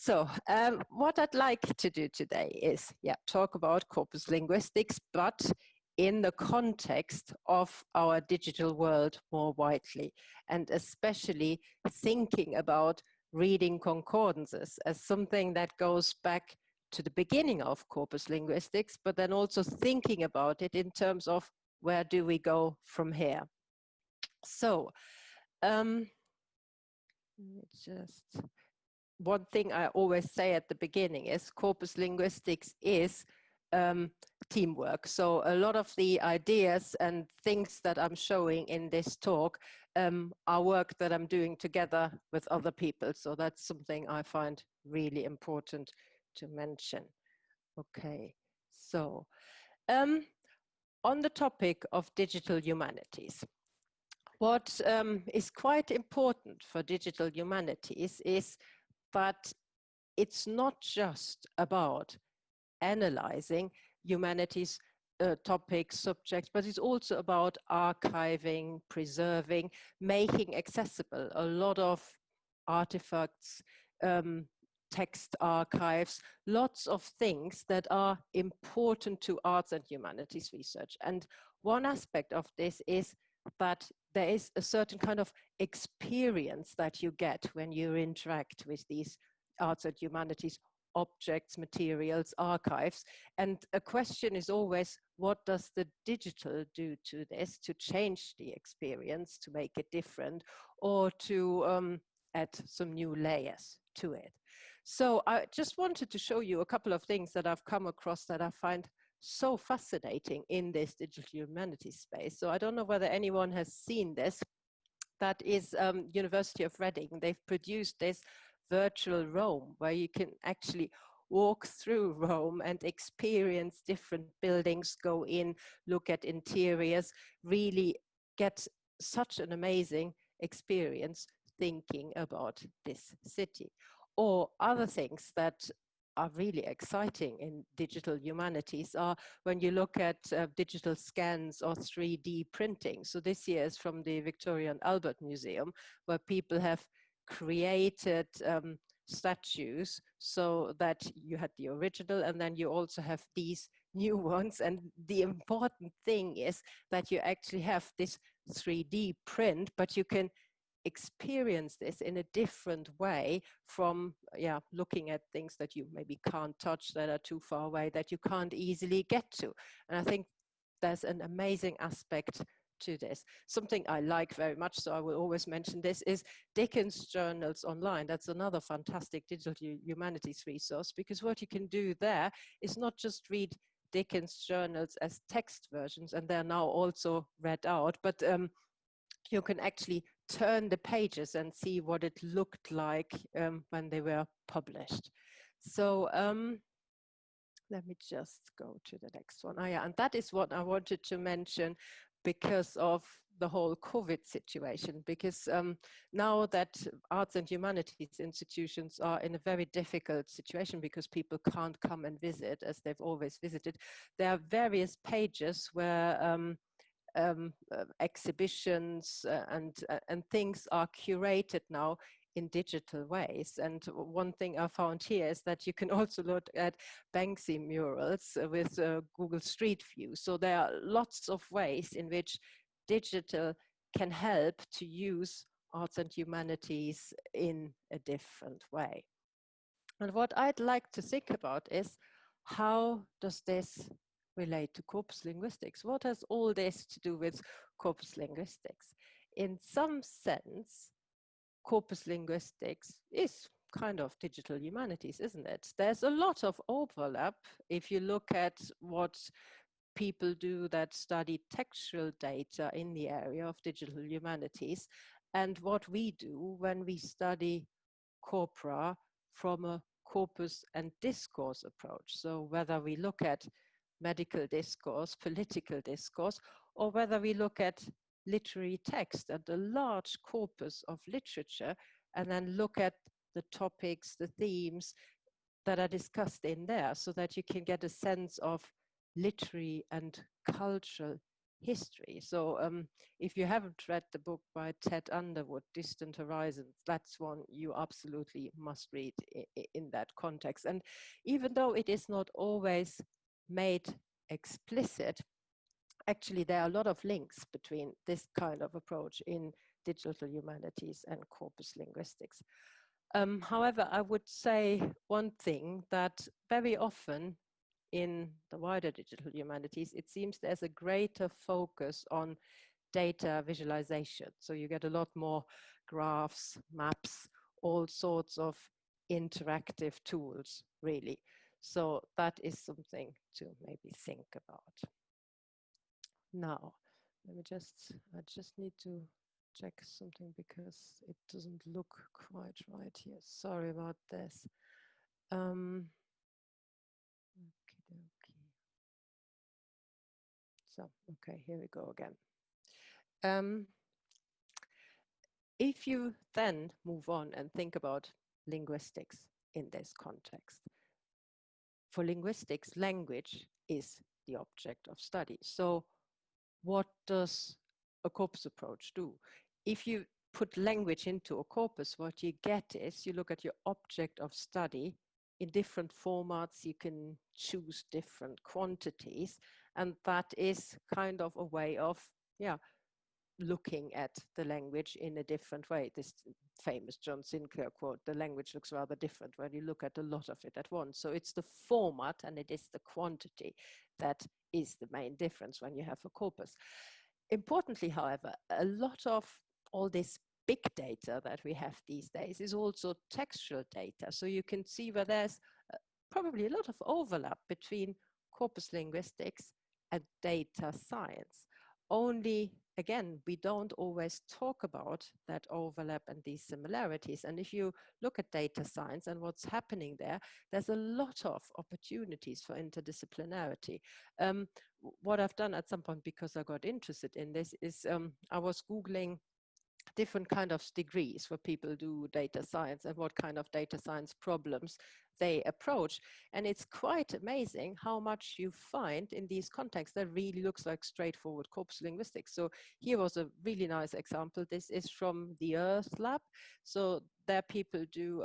What I'd like to do today is, talk about corpus linguistics, but in the context of our digital world more widely, and especially thinking about reading concordances as something that goes back to the beginning of corpus linguistics, but then also thinking about it in terms of where do we go from here. Just one thing I always say at the beginning is corpus linguistics is teamwork. So a lot of the ideas and things that I'm showing in this talk are work that I'm doing together with other people. So that's something I find really important to mention. Okay, so on the topic of digital humanities, what is quite important for digital humanities is that it's not just about analyzing humanities topics, subjects, but it's also about archiving, preserving, making accessible a lot of artifacts, text archives, lots of things that are important to arts and humanities research. And one aspect of this is that there is a certain kind of experience that you get when you interact with these arts and humanities objects, materials, archives. And a question is always, what does the digital do to this to change the experience, to make it different, or to add some new layers to it? So I just wanted to show you a couple of things that I've come across that I find so fascinating in this digital humanities space. So I don't know whether anyone has seen this. That is University of Reading. They've produced this virtual Rome where you can actually walk through Rome and experience different buildings, go in, look at interiors, really get such an amazing experience thinking about this city. Or other things that are really exciting in digital humanities are when you look at digital scans or 3D printing. So this year is from the Victoria and Albert Museum, where people have created statues so that you had the original and then you also have these new ones. And the important thing is that you actually have this 3D print, but you can experience this in a different way from looking at things that you maybe can't touch, that are too far away, that you can't easily get to. And I think there's an amazing aspect to this. Something I like very much, so I will always mention this, is Dickens Journals Online. That's another fantastic digital humanities resource, because what you can do there is not just read Dickens journals as text versions, and they're now also read out, but you can actually turn the pages and see what it looked like when they were published. So let me just go to the next one. And that is what I wanted to mention because of the whole COVID situation, because now that arts and humanities institutions are in a very difficult situation because people can't come and visit as they've always visited, there are various pages where exhibitions and things are curated now in digital ways. And one thing I found here is that you can also look at Banksy murals with Google Street View. So there are lots of ways in which digital can help to use arts and humanities in a different way. And what I'd like to think about is, how does this relate to corpus linguistics? What has all this to do with corpus linguistics? In some sense, corpus linguistics is kind of digital humanities, isn't it? There's a lot of overlap if you look at what people do that study textual data in the area of digital humanities and what we do when we study corpora from a corpus and discourse approach. So whether we look at medical discourse, political discourse, or whether we look at literary text and a large corpus of literature and then look at the topics, the themes that are discussed in there, so that you can get a sense of literary and cultural history. So if you haven't read the book by Ted Underwood, Distant Horizons, that's one you absolutely must read in that context. And even though it is not always made explicit, actually there are a lot of links between this kind of approach in digital humanities and corpus linguistics. However, I would say one thing, that very often in the wider digital humanities, it seems there's a greater focus on data visualization. So you get a lot more graphs, maps, all sorts of interactive tools, really. So that is something to maybe think about. Now, let me I just need to check something because it doesn't look quite right here. Sorry about this. Okay. So, okay, here we go again. If you then move on and think about linguistics in this context, for linguistics, language is the object of study. So what does a corpus approach do? If you put language into a corpus, what you get is you look at your object of study in different formats. You can choose different quantities, and that is kind of a way of, yeah, looking at the language in a different way. This famous John Sinclair quote, the language looks rather different when you look at a lot of it at once. So it's the format and it is the quantity that is the main difference when you have a corpus. Importantly, however, a lot of all this big data that we have these days is also textual data. So you can see where there's probably a lot of overlap between corpus linguistics and data science. Only, again, we don't always talk about that overlap and these similarities. And if you look at data science and what's happening there, there's a lot of opportunities for interdisciplinarity. What I've done at some point, because I got interested in this, is I was Googling different kind of degrees where people do data science and what kind of data science problems they approach. And it's quite amazing how much you find in these contexts that really looks like straightforward corpus linguistics. So here was a really nice example. This is from the Earth Lab. So there people do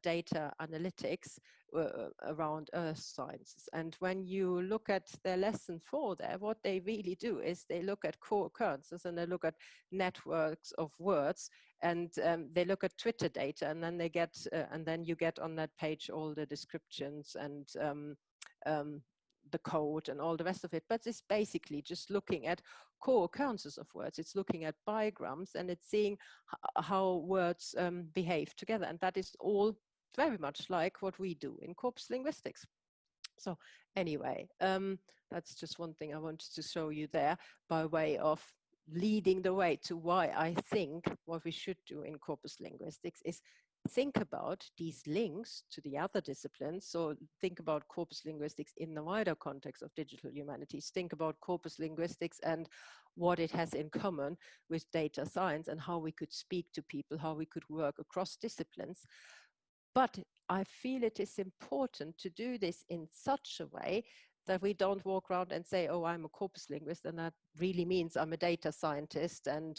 data analytics around earth sciences. And when you look at their lesson 4 there, what they really do is they look at co-occurrences and they look at networks of words, and they look at Twitter data, and then they get, and then you get on that page all the descriptions and the code and all the rest of it. But it's basically just looking at co-occurrences of words. It's looking at bigrams and it's seeing how words behave together. And that is all very much like what we do in corpus linguistics. So anyway, that's just one thing I wanted to show you there by way of leading the way to why I think what we should do in corpus linguistics is think about these links to the other disciplines. So think about corpus linguistics in the wider context of digital humanities. Think about corpus linguistics and what it has in common with data science and how we could speak to people, how we could work across disciplines. But I feel it is important to do this in such a way that we don't walk around and say, oh, I'm a corpus linguist, and that really means I'm a data scientist and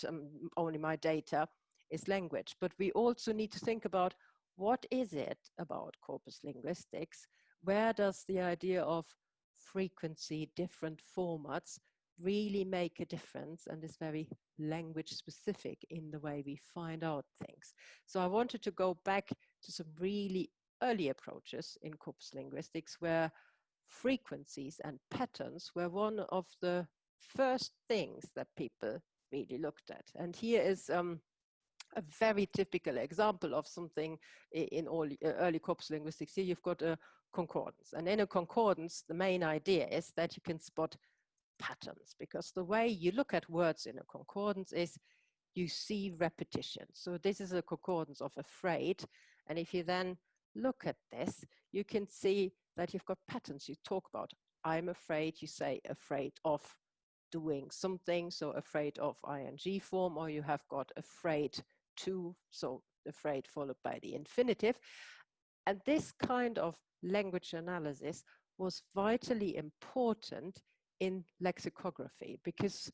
only my data is language. But we also need to think about what is it about corpus linguistics? Where does the idea of frequency, different formats really make a difference and is very language specific in the way we find out things? So I wanted to go back to some really early approaches in corpus linguistics where frequencies and patterns were one of the first things that people really looked at. And here is a very typical example of something in all early corpus linguistics. Here you've got a concordance. And in a concordance, the main idea is that you can spot patterns, because the way you look at words in a concordance is you see repetition. So this is a concordance of afraid. And if you then look at this, you can see that you've got patterns. You talk about, I'm afraid, you say afraid of doing something, so afraid of ing form, or you have got afraid to, so afraid followed by the infinitive. And this kind of language analysis was vitally important in lexicography, because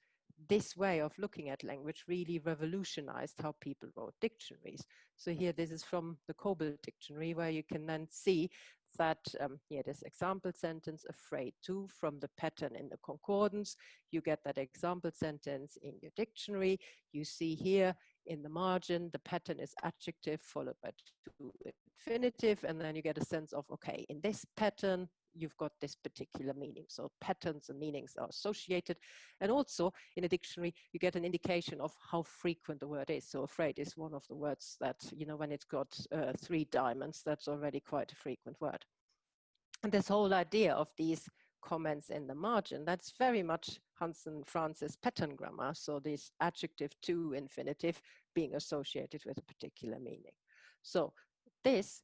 this way of looking at language really revolutionized how people wrote dictionaries. So here, this is from the 𝗬𝗏𝗊 dictionary, where you can then see that here, this example sentence, afraid to, from the pattern in the concordance. You get that example sentence in your dictionary. You see here in the margin, the pattern is adjective followed by to infinitive, and then you get a sense of, okay, in this pattern, you've got this particular meaning. So patterns and meanings are associated. And also in a dictionary, you get an indication of how frequent the word is. So afraid is one of the words that, you know, when it's got 3 diamonds, that's already quite a frequent word. And this whole idea of these comments in the margin, that's very much Hans and Franz's pattern grammar. So this adjective to infinitive being associated with a particular meaning. So this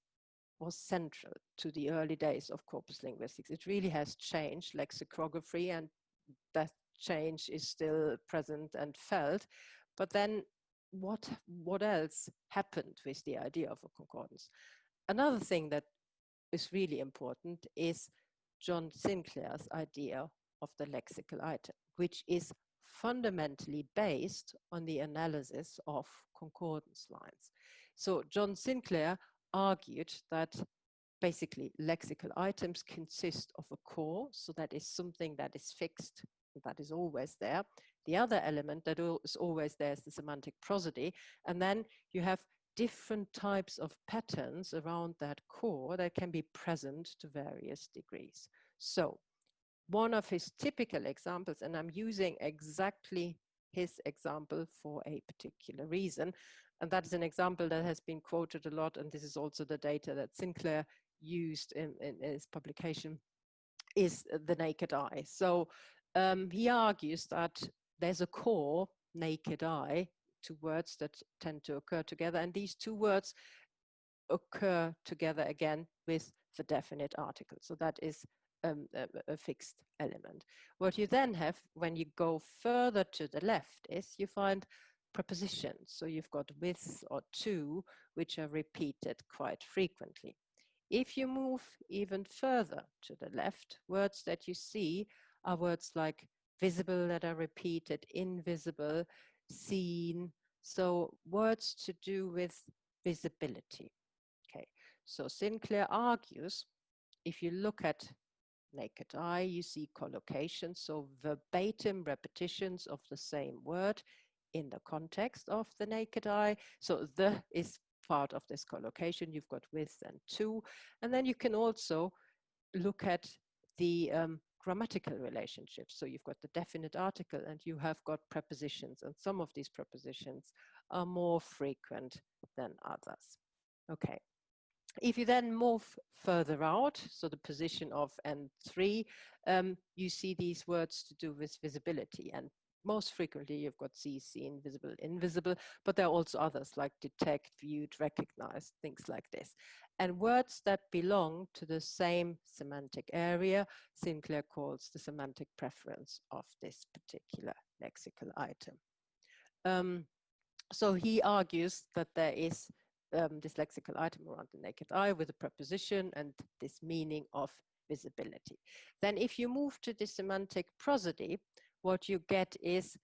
was central to the early days of corpus linguistics. It really has changed lexicography, and that change is still present and felt. But then what else happened with the idea of a concordance? Another thing that is really important is John Sinclair's idea of the lexical item, which is fundamentally based on the analysis of concordance lines. So John Sinclair argued that basically lexical items consist of a core, so that is something that is fixed, that is always there. The other element that is always there is the semantic prosody, and then you have different types of patterns around that core that can be present to various degrees. So one of his typical examples, and I'm using exactly his example for a particular reason, and that is an example that has been quoted a lot, and this is also the data that Sinclair used in his publication, is the naked eye. So he argues that there's a core naked eye to words that tend to occur together, and these two words occur together again with the definite article. So that is a fixed element. What you then have when you go further to the left is you find prepositions. So you've got with or to, which are repeated quite frequently. If you move even further to the left, words that you see are words like visible that are repeated, invisible, seen. So words to do with visibility. Okay, so Sinclair argues, if you look at naked eye, you see collocations, so verbatim repetitions of the same word in the context of the naked eye. So the is part of this collocation. You've got with and to, and then you can also look at the grammatical relationships. So you've got the definite article and you have got prepositions, and some of these prepositions are more frequent than others. Okay. If you then move further out, so the position of N3, you see these words to do with visibility, and most frequently you've got see, seen, visible, invisible, but there are also others like detect, viewed, recognized, things like this. And words that belong to the same semantic area, Sinclair calls the semantic preference of this particular lexical item. So he argues that there is this lexical item around the naked eye with a preposition and this meaning of visibility. Then if you move to the semantic prosody, what you get is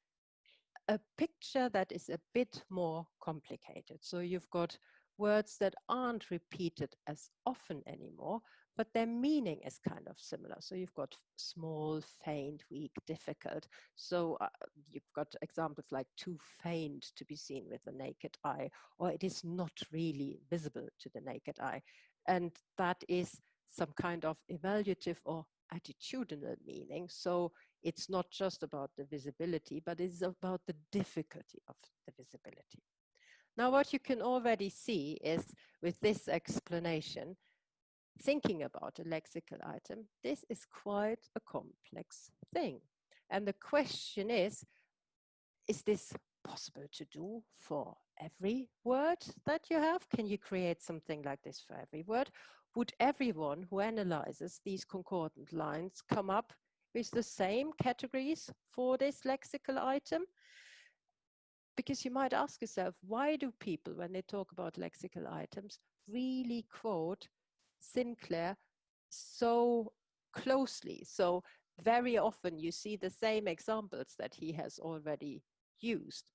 a picture that is a bit more complicated. So you've got words that aren't repeated as often anymore, but their meaning is kind of similar. So you've got small, faint, weak, difficult. So you've got examples like too faint to be seen with the naked eye, or it is not really visible to the naked eye. And that is some kind of evaluative or attitudinal meaning. So it's not just about the visibility, but it's about the difficulty of the visibility. Now, what you can already see is with this explanation, thinking about a lexical item, this is quite a complex thing. And the question is this possible to do for every word that you have? Can you create something like this for every word? Would everyone who analyzes these concordant lines come up with the same categories for this lexical item? Because you might ask yourself, why do people, when they talk about lexical items, really quote Sinclair so closely? So very often you see the same examples that he has already used.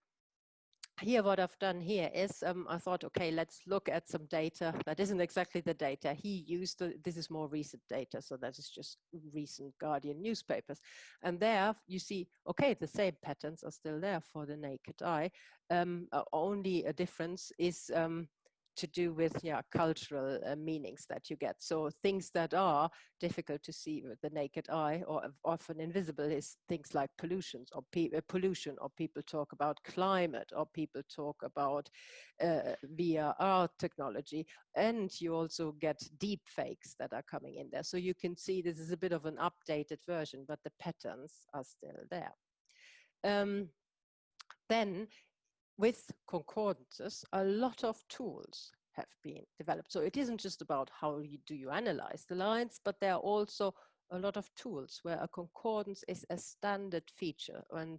Here, what I've done here is I thought, okay, let's look at some data that isn't exactly the data he used. This is more recent data, so that is just recent Guardian newspapers. And there you see, okay, the same patterns are still there for the naked eye. Only a difference is to do with cultural meanings that you get. So things that are difficult to see with the naked eye or often invisible is things like pollution, or people talk about climate, or people talk about VR technology, and you also get deep fakes that are coming in there. So you can see this is a bit of an updated version, but the patterns are still there. Then with concordances, a lot of tools have been developed. So it isn't just about how do you analyze the lines, but there are also a lot of tools where a concordance is a standard feature. And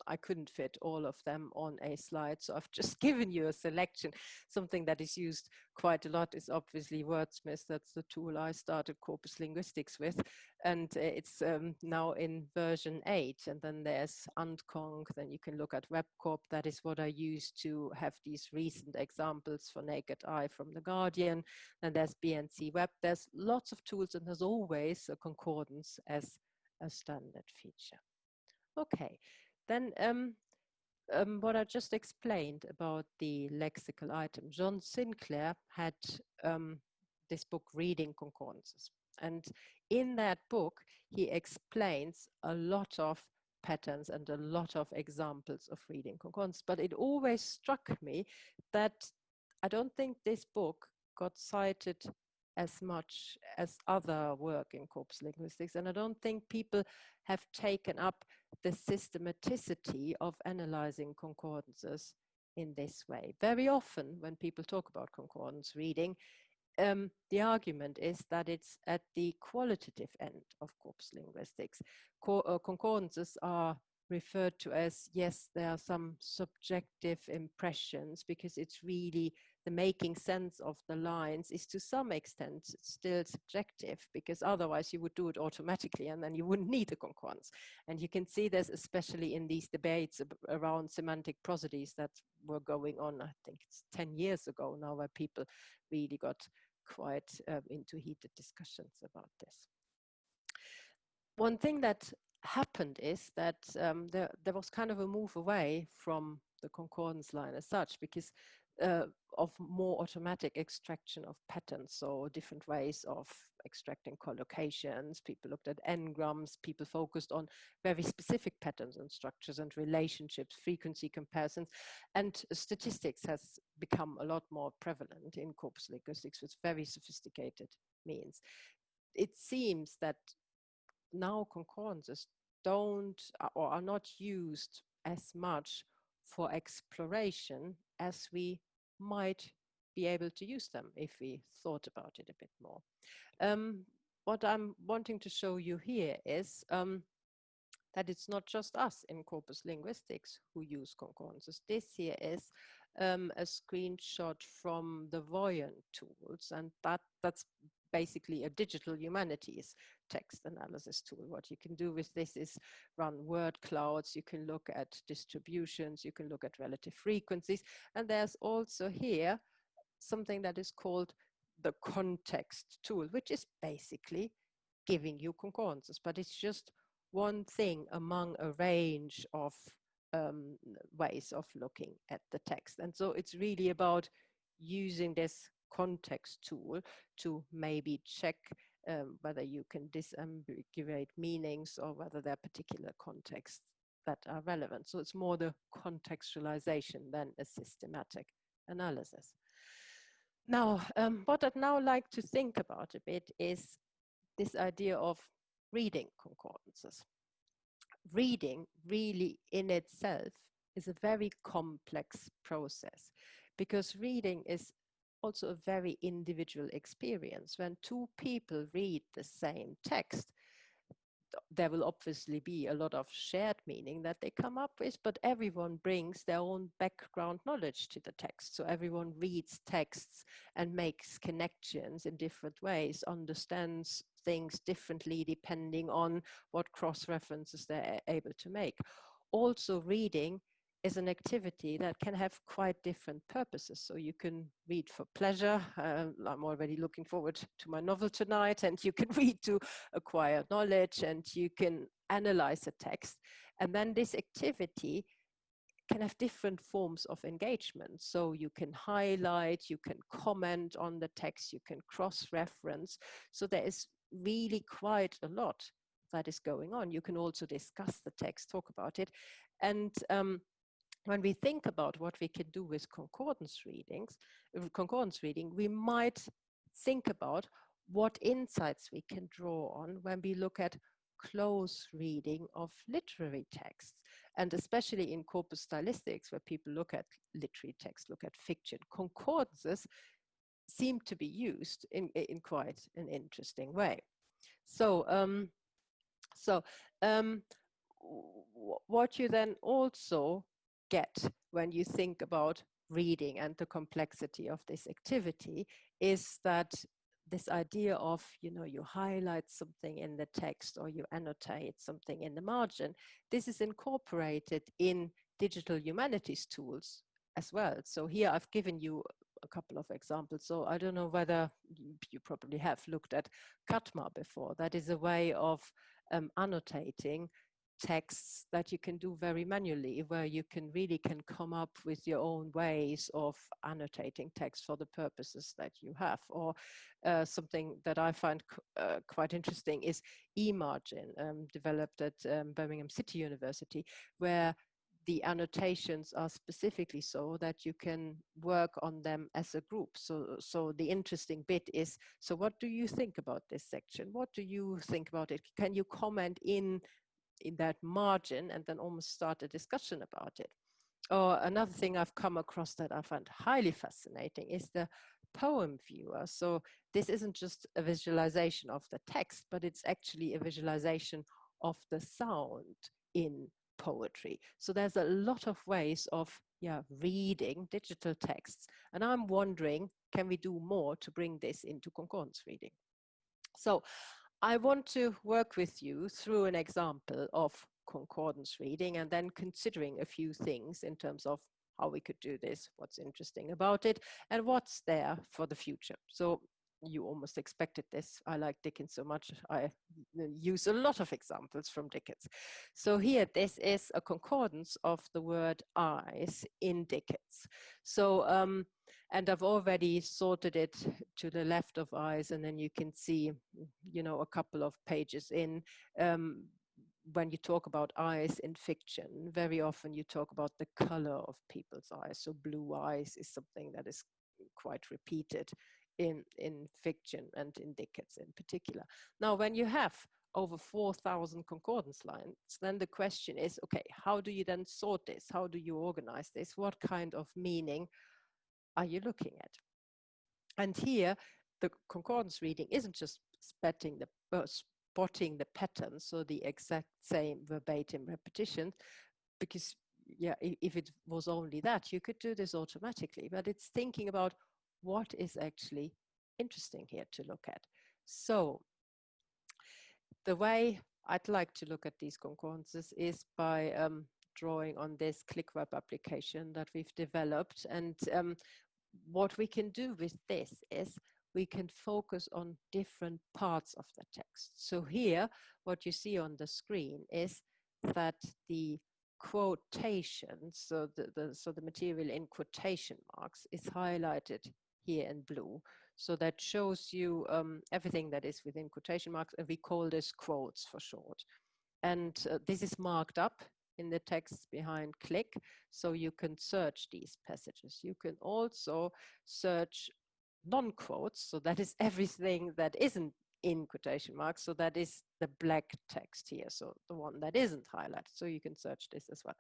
I couldn't fit all of them on a slide, so I've just given you a selection. Something that is used quite a lot is obviously 𝗏𝗏. That's the tool I started corpus linguistics with. And it's now in version 8. And then there's 𝗏𝗏. Then you can look at WebCorp. That is what I use to have these recent examples for naked eye from the Guardian. And there's BNC Web. There's lots of tools, and there's always a concordance as a standard feature. Okay, then what I just explained about the lexical item. John Sinclair had this book, Reading Concordances. And in that book, he explains a lot of patterns and a lot of examples of reading concordance. But it always struck me that I don't think this book got cited as much as other work in corpus linguistics. And I don't think people have taken up the systematicity of analyzing concordances in this way. Very often when people talk about concordance reading, the argument is that it's at the qualitative end of corpus linguistics. Concordances are referred to as, yes, there are some subjective impressions, because it's really the making sense of the lines is to some extent still subjective, because otherwise you would do it automatically and then you wouldn't need a concordance. And you can see this especially in these debates around semantic prosodies that were going on, I think it's 10 years ago now, where people really got quite into heated discussions about this. One thing that happened is that there was kind of a move away from the concordance line as such, because of more automatic extraction of patterns, so different ways of extracting collocations. People looked at n-grams, people focused on very specific patterns and structures and relationships, frequency comparisons, and statistics has become a lot more prevalent in corpus linguistics with very sophisticated means. It seems that now concordances don't or are not used as much for exploration as we might be able to use them if we thought about it a bit more. What I'm wanting to show you here is that it's not just us in corpus linguistics who use concordances. This here is a screenshot from the Voyant tools, and that's basically a digital humanities text analysis tool. What you can do with this is run word clouds, you can look at distributions, you can look at relative frequencies, and there's also here something that is called the context tool, which is basically giving you concordances, but it's just one thing among a range of ways of looking at the text. And so it's really about using this context tool to maybe check whether you can disambiguate meanings or whether there are particular contexts that are relevant. So it's more the contextualization than a systematic analysis. Now, what I'd now like to think about a bit is this idea of reading concordances. Reading really in itself is a very complex process, because reading is also a very individual experience. When two people read the same text, there will obviously be a lot of shared meaning that they come up with, but everyone brings their own background knowledge to the text. So everyone reads texts and makes connections in different ways, understands things differently depending on what cross-references they're able to make. Also, reading is an activity that can have quite different purposes. So you can read for pleasure. I'm already looking forward to my novel tonight, and you can read to acquire knowledge, and you can analyze a text. And then this activity can have different forms of engagement. So you can highlight, you can comment on the text, you can cross-reference. So there is really quite a lot that is going on. You can also discuss the text, talk about it. And when we think about what we can do with concordance reading, we might think about what insights we can draw on when we look at close reading of literary texts. And especially in corpus stylistics, where people look at literary text, look at fiction, concordances seem to be used in quite an interesting way. So, what you then also get when you think about reading and the complexity of this activity is that this idea of, you know, you highlight something in the text or you annotate something in the margin, this is incorporated in digital humanities tools as well. So here I've given you a couple of examples. So I don't know whether you probably have looked at 𝗏𝗏𝗃 before. That is a way of annotating texts that you can do very manually, where you can really come up with your own ways of annotating text for the purposes that you have. Or something that I find quite interesting is eMargin, developed at Birmingham City University, where the annotations are specifically so that you can work on them as a group. So the interesting bit is, so what do you think about this section? What do you think about it? Can you comment in that margin and then almost start a discussion about it? Or another thing I've come across that I find highly fascinating is the poem viewer. So this isn't just a visualization of the text, but it's actually a visualization of the sound in poetry. So there's a lot of ways of reading digital texts. And I'm wondering, can we do more to bring this into concordance reading? So I want to work with you through an example of concordance reading and then considering a few things in terms of how we could do this, what's interesting about it, and what's there for the future. So you almost expected this. I like Dickens so much. I use a lot of examples from Dickens. So here, this is a concordance of the word eyes in Dickens. So, and I've already sorted it to the left of eyes, and then you can see, you know, a couple of pages in. When you talk about eyes in fiction, very often you talk about the color of people's eyes. So blue eyes is something that is quite repeated in fiction and in Dickens in particular. Now, when you have over 4,000 concordance lines, then the question is, okay, how do you then sort this? How do you organize this? What kind of meaning are you looking at? And here, the concordance reading isn't just spotting the pattern, so the exact same verbatim repetition, because if it was only that, you could do this automatically, but it's thinking about what is actually interesting here to look at. So the way I'd like to look at these concordances is by drawing on this 𝗀𝗏𝗃 application that we've developed. And what we can do with this is we can focus on different parts of the text. So here, what you see on the screen is that the quotations, so the material in quotation marks is highlighted here in blue. So that shows you everything that is within quotation marks, and we call this quotes for short. And this is marked up in the text behind click, so you can search these passages. You can also search non-quotes, so that is everything that isn't in quotation marks, so that is the black text here, so the one that isn't highlighted, so you can search this as well.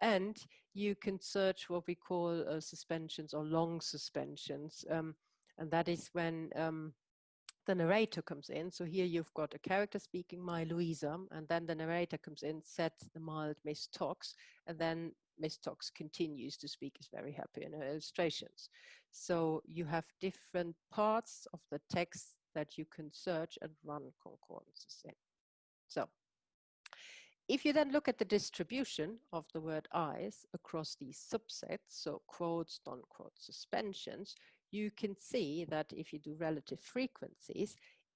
And you can search what we call suspensions or long suspensions, and that is when the narrator comes in. So here you've got a character speaking, my Louisa, and then the narrator comes in, said the mild Miss Tox, and then Miss Tox continues to speak, is very happy in her illustrations. So you have different parts of the text that you can search and run concordances in. So if you then look at the distribution of the word eyes across these subsets, so quotes, non-quotes, suspensions, you can see that if you do relative frequencies,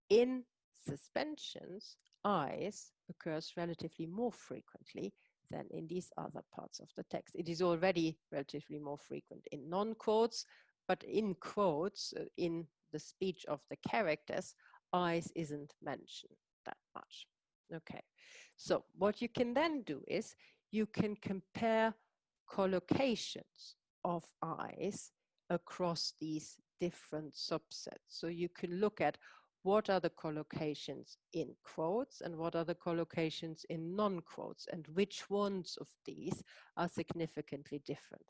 in suspensions, eyes occurs relatively more frequently than in these other parts of the text. It is already relatively more frequent in non-quotes, but in quotes, in the speech of the characters, eyes isn't mentioned that much. Okay, so what you can then do is you can compare collocations of eyes across these different subsets. So you can look at what are the collocations in quotes and what are the collocations in non-quotes, and which ones of these are significantly different.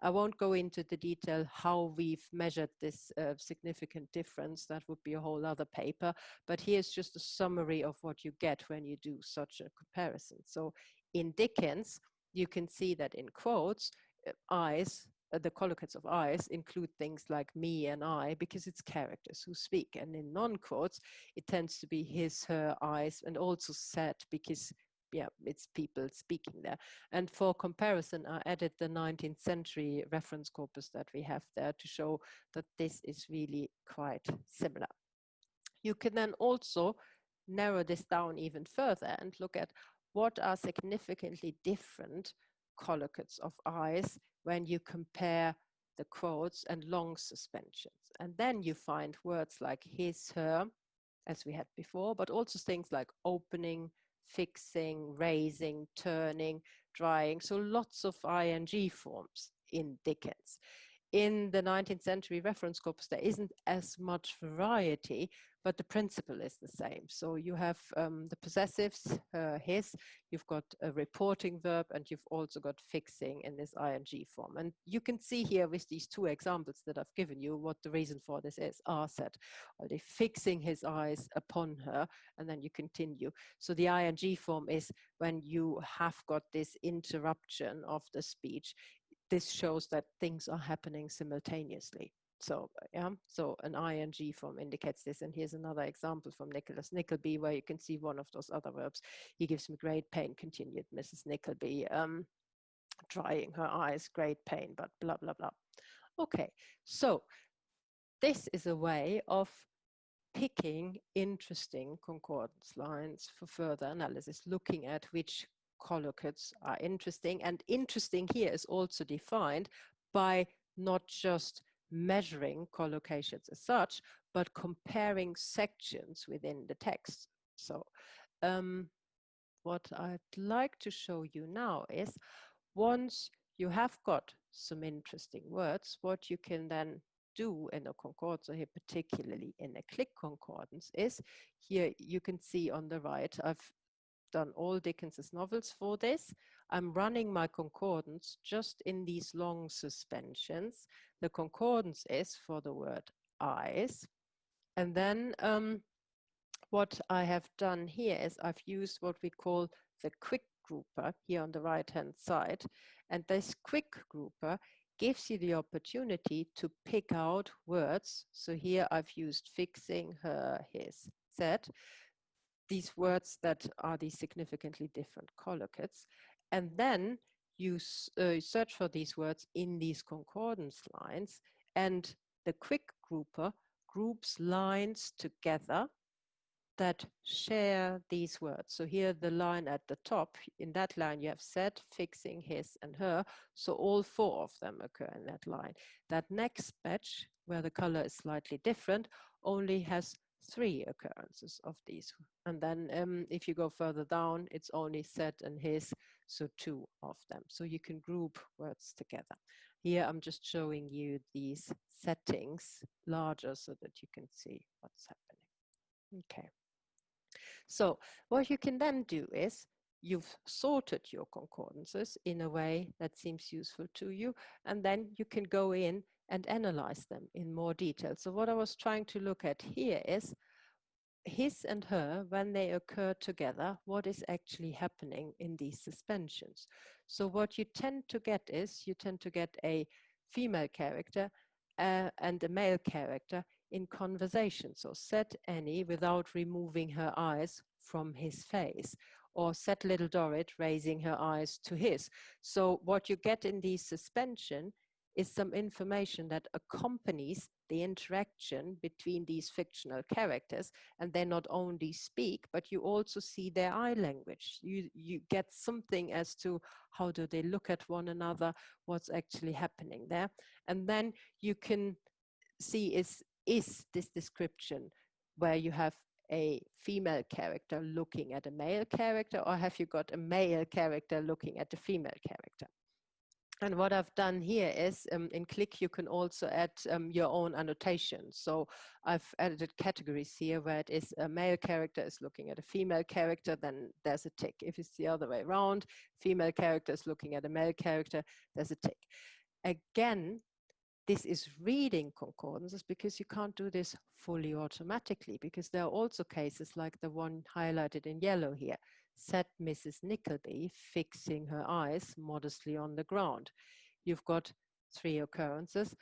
I won't go into the detail how we've measured this significant difference. That would be a whole other paper, but here's just a summary of what you get when you do such a comparison. So in Dickens, you can see that in quotes, eyes, the collocates of eyes include things like me and I, because it's characters who speak. And in non-quotes, it tends to be his, her, eyes, and also said, because yeah, it's people speaking there. And for comparison, I added the 19th century reference corpus that we have there to show that this is really quite similar. You can then also narrow this down even further and look at what are significantly different collocates of eyes when you compare the quotes and long suspensions. And then you find words like his, her, as we had before, but also things like opening, fixing, raising, turning, drying. So lots of ing forms in Dickens. In the 19th century reference corpus, there isn't as much variety, but the principle is the same. So you have the possessives, his, you've got a reporting verb, and you've also got fixing in this ing form. And you can see here with these two examples that I've given you what the reason for this is. R said, well, they're fixing his eyes upon her, and then you continue. So the ing form is when you have got this interruption of the speech. This shows that things are happening simultaneously. So yeah, so an ing form indicates this. And here's another example from Nicholas Nickleby, where you can see one of those other verbs. He gives me great pain, continued Mrs. Nickleby, drying her eyes, great pain, but blah, blah, blah. Okay, so this is a way of picking interesting concordance lines for further analysis, looking at which collocates are interesting. And interesting here is also defined by not just measuring collocations as such, but comparing sections within the text. So what I'd like to show you now is, once you have got some interesting words, what you can then do in a concordance, or here particularly in a click concordance, is here you can see on the right, I've done all Dickens's novels for this. I'm running my concordance just in these long suspensions. The concordance is for the word eyes. And then what I have done here is I've used what we call the quick grouper here on the right-hand side. And this quick grouper gives you the opportunity to pick out words. So here I've used fixing, her, his, said. These words that are these significantly different collocates, and then you search for these words in these concordance lines, and the quick grouper groups lines together that share these words. So here the line at the top, in that line you have said, fixing, his, and her, so all four of them occur in that line. That next batch, where the color is slightly different, only has 3 occurrences of these. And then if you go further down, it's only said and his, so 2 of them. So you can group words together. Here I'm just showing you these settings larger so that you can see what's happening. Okay. So what you can then do is, you've sorted your concordances in a way that seems useful to you, and then you can go in and analyze them in more detail. So what I was trying to look at here is his and her, when they occur together, what is actually happening in these suspensions. So what you tend to get is, you tend to get a female character and a male character in conversation. So said Annie without removing her eyes from his face, or said little Dorrit raising her eyes to his. So what you get in the suspension is some information that accompanies the interaction between these fictional characters, and they not only speak, but you also see their eye language. You get something as to how do they look at one another, what's actually happening there. And then you can see is this description where you have a female character looking at a male character, or have you got a male character looking at a female character? And what I've done here is in Click, you can also add your own annotation. So I've added categories here where it is a male character is looking at a female character, then there's a tick. If it's the other way around, female character is looking at a male character, there's a tick. Again, this is reading concordances because you can't do this fully automatically, because there are also cases like the one highlighted in yellow here. Said Mrs. Nickleby, fixing her eyes modestly on the ground. You've got 3 occurrences,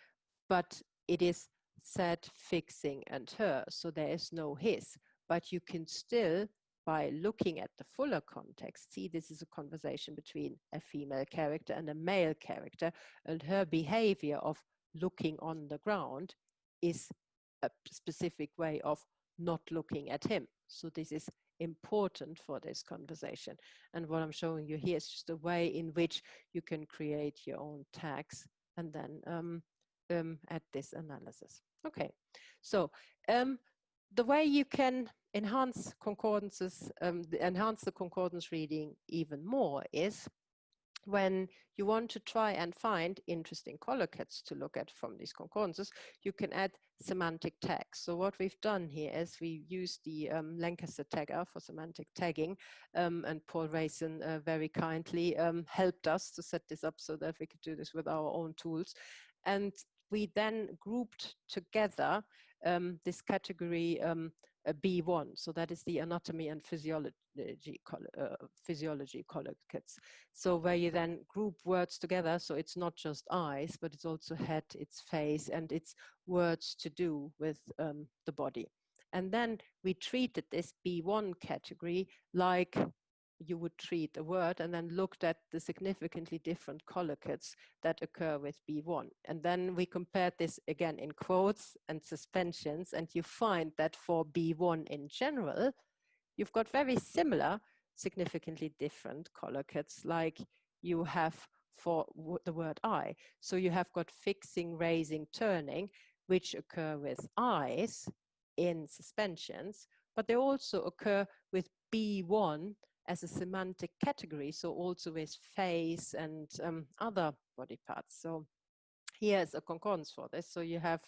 but it is said, fixing, and her, so there is no his. But you can still, by looking at the fuller context, see this is a conversation between a female character and a male character, and her behavior of looking on the ground is a specific way of not looking at him. So this is important for this conversation. And what I'm showing you here is just a way in which you can create your own tags and then add this analysis. Okay, so the way you can enhance concordances, enhance the concordance reading even more is when you want to try and find interesting collocates to look at from these concordances, you can add semantic tags. So what we've done here is we used the Lancaster tagger for semantic tagging, and Paul Rayson very kindly helped us to set this up so that we could do this with our own tools. And we then grouped together this category B1, so that is the anatomy and physiology collocates. So where you then group words together, so it's not just eyes, but it's also head, it's face, and it's words to do with the body. And then we treated this B1 category like you would treat a word, and then looked at the significantly different collocates that occur with B1. And then we compared this again in quotes and suspensions, and you find that for B1 in general, you've got very similar, significantly different collocates like you have for the word eye. So you have got fixing, raising, turning, which occur with eyes in suspensions, but they also occur with B1 as a semantic category, so also with face and other body parts. So here's a concordance for this. So you have,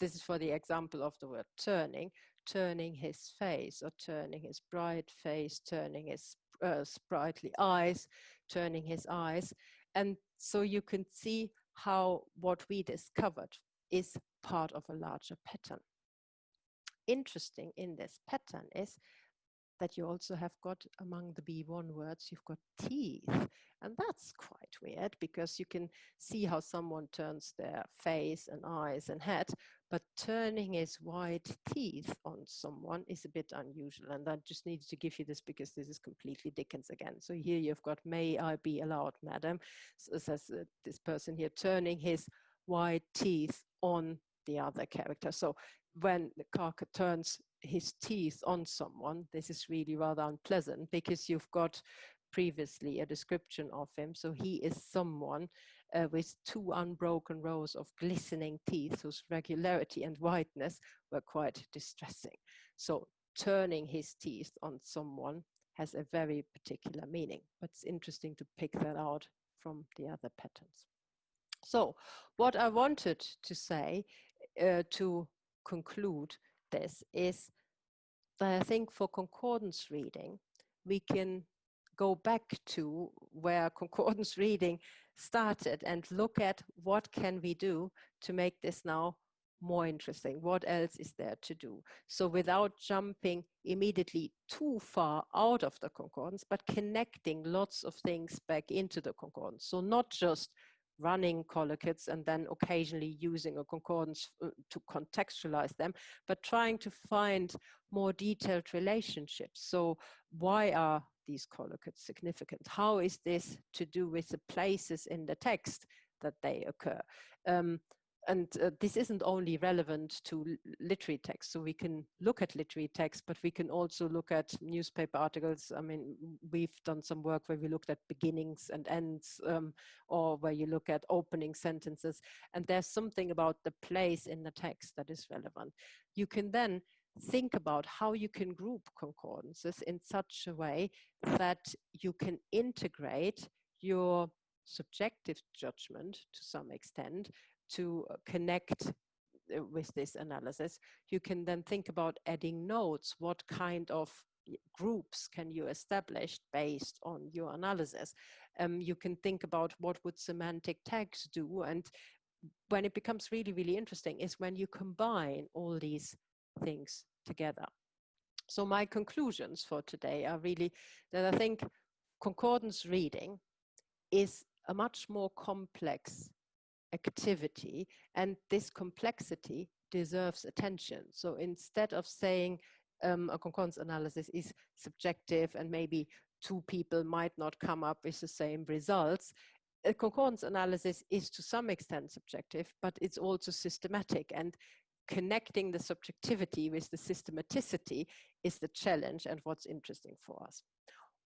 this is for the example of the word turning, turning his face, or turning his bright face, turning his sprightly eyes, turning his eyes. And so you can see how what we discovered is part of a larger pattern. Interesting in this pattern is that you also have got, among the B1 words, you've got teeth. And that's quite weird, because you can see how someone turns their face and eyes and head, but turning his white teeth on someone is a bit unusual. And I just needed to give you this because this is completely Dickens again. So here you've got, may I be allowed, madam, so says this person here, turning his white teeth on the other character. So when the Carker turns his teeth on someone, this is really rather unpleasant, because you've got previously a description of him. So he is someone with 2 unbroken rows of glistening teeth whose regularity and whiteness were quite distressing. So turning his teeth on someone has a very particular meaning, but it's interesting to pick that out from the other patterns. So what I wanted to say to conclude this is that I think for concordance reading, we can go back to where concordance reading started and look at what can we do to make this now more interesting. What else is there to do? So without jumping immediately too far out of the concordance, but connecting lots of things back into the concordance. So not just running collocates and then occasionally using a concordance to contextualize them, but trying to find more detailed relationships. So why are these collocates significant? How is this to do with the places in the text that they occur? This isn't only relevant to literary text, so we can look at literary text, but we can also look at newspaper articles. I mean, we've done some work where we looked at beginnings and ends, or where you look at opening sentences, and there's something about the place in the text that is relevant. You can then think about how you can group concordances in such a way that you can integrate your subjective judgment to some extent to connect with this analysis. You can then think about adding notes. What kind of groups can you establish based on your analysis? You can think about what would semantic tags do. And when it becomes really, really interesting is when you combine all these things together. So my conclusions for today are really that I think concordance reading is a much more complex activity, and this complexity deserves attention. So instead of saying a concordance analysis is subjective and maybe two people might not come up with the same results, a concordance analysis is to some extent subjective, but it's also systematic, and connecting the subjectivity with the systematicity is the challenge and what's interesting for us.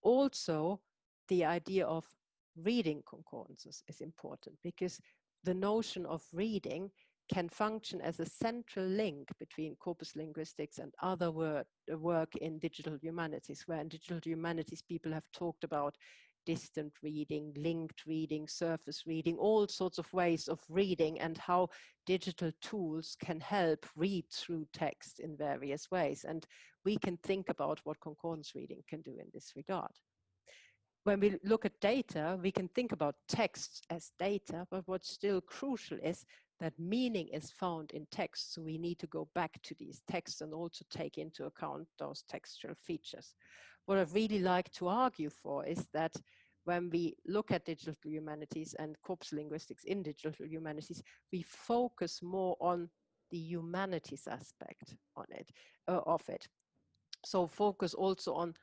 Also, the idea of reading concordances is important, because the notion of reading can function as a central link between corpus linguistics and other work in digital humanities, where in digital humanities people have talked about distant reading, linked reading, surface reading, all sorts of ways of reading, and how digital tools can help read through text in various ways. And we can think about what concordance reading can do in this regard. When we look at data, we can think about texts as data, but what's still crucial is that meaning is found in text. So we need to go back to these texts and also take into account those textual features. What I'd really like to argue for is that when we look at digital humanities and corpus linguistics in digital humanities, we focus more on the humanities aspect on it, of it. So focus also on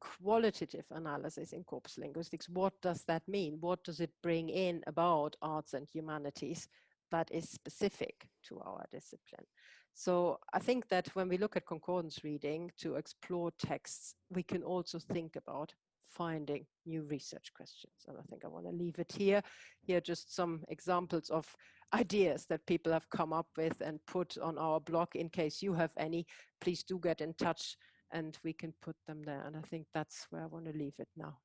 qualitative analysis in corpus linguistics. What does that mean? What does it bring in about arts and humanities that is specific to our discipline? So I think that when we look at concordance reading to explore texts, we can also think about finding new research questions. And I think I want to leave it here. Here are just some examples of ideas that people have come up with and put on our blog. In case you have any, please do get in touch and we can put them there. And I think that's where I want to leave it now.